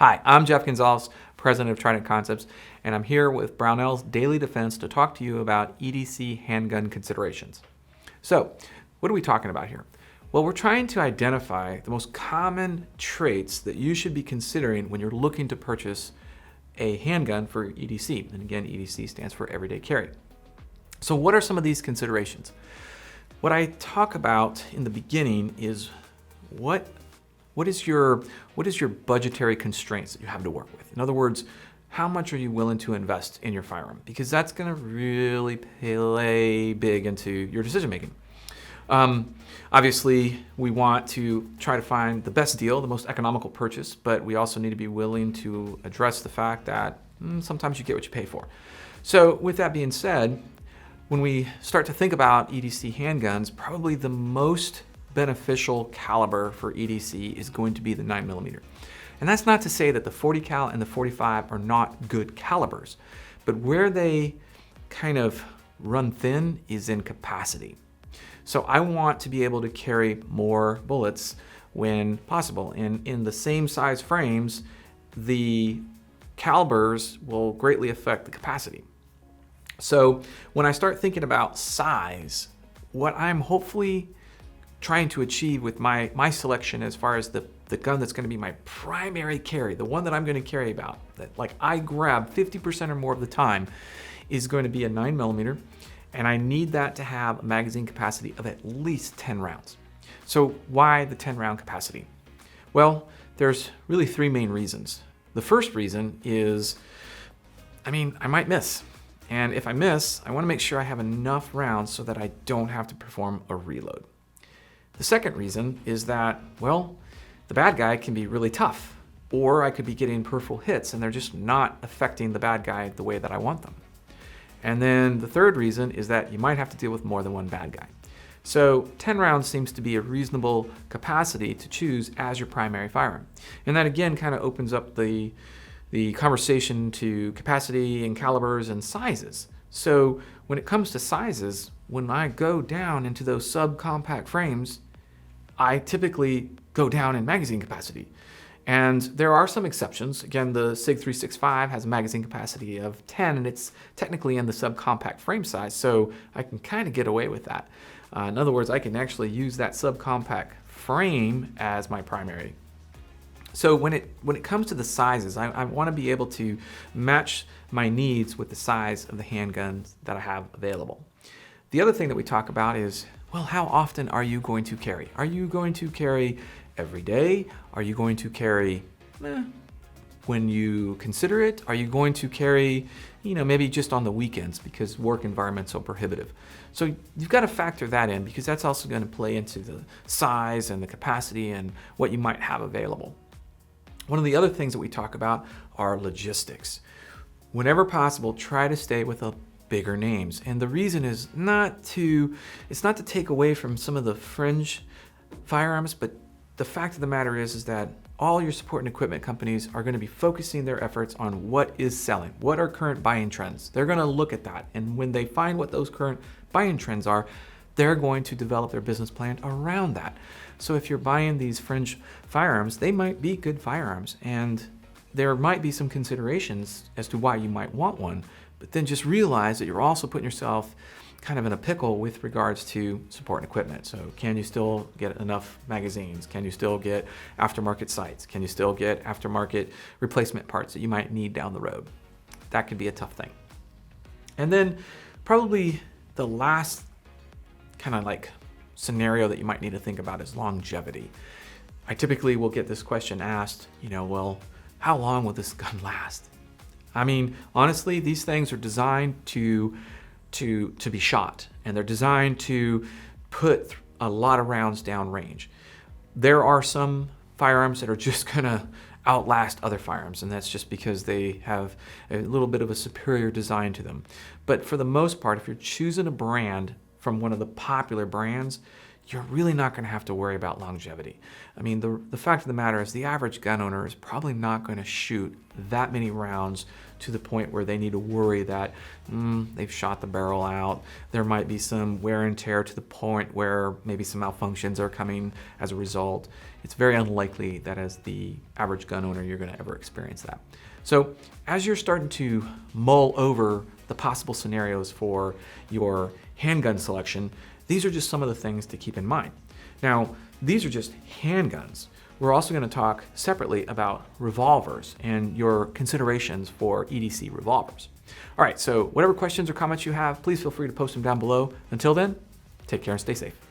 Hi, I'm Jeff Gonzalez, president of Trident Concepts, and I'm here with Brownells Daily Defense to talk to you about EDC handgun considerations. So, what are we talking about here? Well, we're trying to identify the most common traits that you should be considering when you're looking to purchase a handgun for EDC. And again, EDC stands for Everyday Carry. So what are some of these considerations? What I talk about in the beginning is what is your budgetary constraints that you have to work with? In other words, how much are you willing to invest in your firearm? Because that's going to really play big into your decision making. Obviously, we want to try to find the best deal, the most economical purchase, but we also need to be willing to address the fact that sometimes you get what you pay for. So with that being said, when we start to think about EDC handguns, probably the most beneficial caliber for EDC is going to be the 9mm. And that's not to say that the 40 cal and the 45 are not good calibers, but where they kind of run thin is in capacity. So I want to be able to carry more bullets when possible. And in the same size frames, the calibers will greatly affect the capacity. So when I start thinking about size, what I'm hopefully trying to achieve with my selection as far as the gun that's going to be my primary carry, the one that I'm going to carry about, that like I grab 50% or more of the time, is going to be a 9mm, and I need that to have a magazine capacity of at least 10 rounds. So why the 10 round capacity? Well, there's really three main reasons. The first reason is, I might miss. And if I miss, I want to make sure I have enough rounds so that I don't have to perform a reload. The second reason is that, well, the bad guy can be really tough, or I could be getting peripheral hits and they're just not affecting the bad guy the way that I want them. And then the third reason is that you might have to deal with more than one bad guy. So 10 rounds seems to be a reasonable capacity to choose as your primary firearm. And that again kind of opens up the conversation to capacity and calibers and sizes. So when it comes to sizes, when I go down into those subcompact frames, I typically go down in magazine capacity. And there are some exceptions. Again, the SIG 365 has a magazine capacity of 10, and it's technically in the subcompact frame size, so I can kind of get away with that. In other words, I can actually use that subcompact frame as my primary. So when it comes to the sizes, I want to be able to match my needs with the size of the handguns that I have available. The other thing that we talk about is, well, how often are you going to carry? Are you going to carry every day? Are you going to carry when you consider it? Are you going to carry, maybe just on the weekends because work environment's so prohibitive? So you've got to factor that in because that's also going to play into the size and the capacity and what you might have available. One of the other things that we talk about are logistics. Whenever possible, try to stay with a bigger names. And the reason is not to take away from some of the fringe firearms, but the fact of the matter is that all your support and equipment companies are going to be focusing their efforts on what is selling, what are current buying trends. They're going to look at that. And when they find what those current buying trends are, they're going to develop their business plan around that. So if you're buying these fringe firearms, they might be good firearms, and there might be some considerations as to why you might want one, but then just realize that you're also putting yourself kind of in a pickle with regards to support and equipment. So can you still get enough magazines? Can you still get aftermarket sights? Can you still get aftermarket replacement parts that you might need down the road? That could be a tough thing. And then probably the last kind of like scenario that you might need to think about is longevity. I typically will get this question asked, well, how long will this gun last? Honestly, these things are designed to be shot, and they're designed to put a lot of rounds down range. There are some firearms that are just gonna outlast other firearms, and that's just because they have a little bit of a superior design to them. But for the most part, if you're choosing a brand from one of the popular brands, you're really not going to have to worry about longevity. The fact of the matter is the average gun owner is probably not going to shoot that many rounds to the point where they need to worry that they've shot the barrel out. There might be some wear and tear to the point where maybe some malfunctions are coming as a result. It's very unlikely that as the average gun owner, you're going to ever experience that. So as you're starting to mull over the possible scenarios for your handgun selection, these are just some of the things to keep in mind. Now, these are just handguns. We're also going to talk separately about revolvers and your considerations for EDC revolvers. All right, so whatever questions or comments you have, please feel free to post them down below. Until then, take care and stay safe.